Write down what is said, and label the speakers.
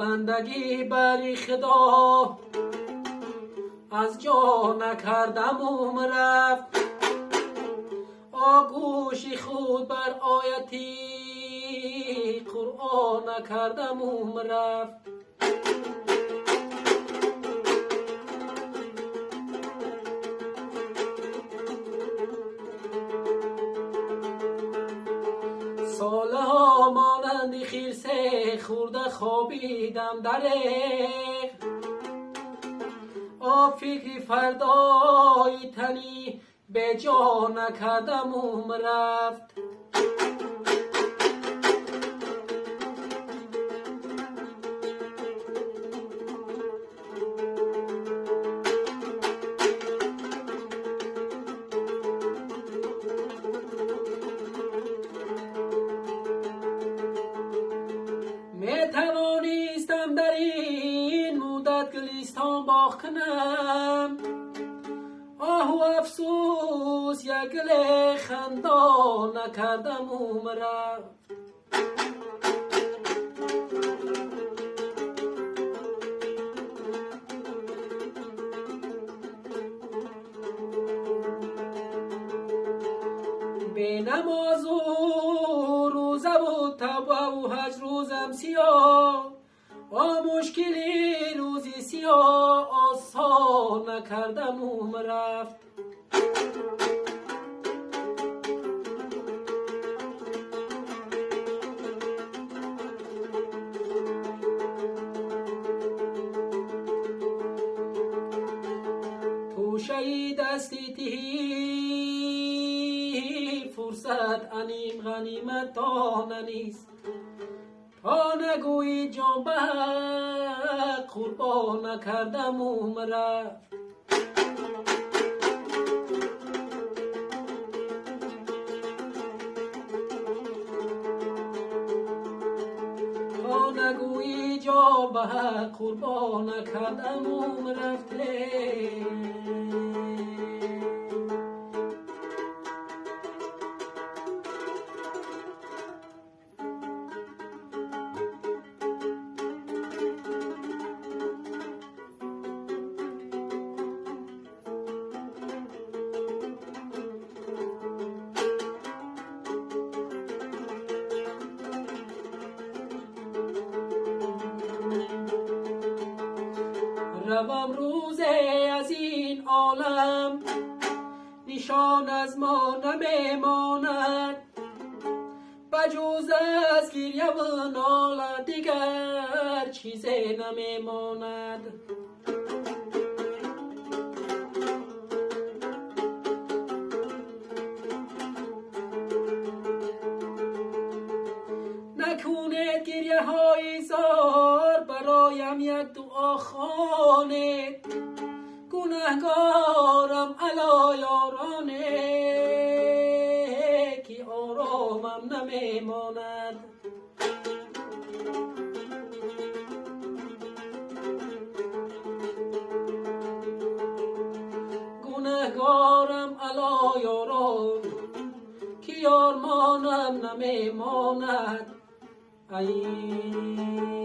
Speaker 1: زندگی بری خدا از جا نکردم رفت آگوشی خود بر آیتی قرآن نکردم رفت سالها مانند خیرسه خورده خوابیدم در فکری فردای تنی به جا نکردم رفت توانیستم در این مدت گلیستان باغ کنم آه و افسوس یک گل خندان نکردم رفت به نماز و روزه و توبه و حج روزم سیاه مشکلی روزی سیاه آسان نکردم رفت توشه دستی تهی فرصت انیم غنیمت دانه نیست تا نگویی جان به قربان نکردم رفت تا نگویی جان به قربان نکردم رفته روم روزه از این عالم نشان از ما نمیماند بجز از گریه و ناله دیگر چیزی نمیماند نکنید گریه های زار برایم یک دعا خوانید گناهگارم علی یارانه که آرامم نمیماند گناهگارم علی یاران که یارمانم نمیماند ای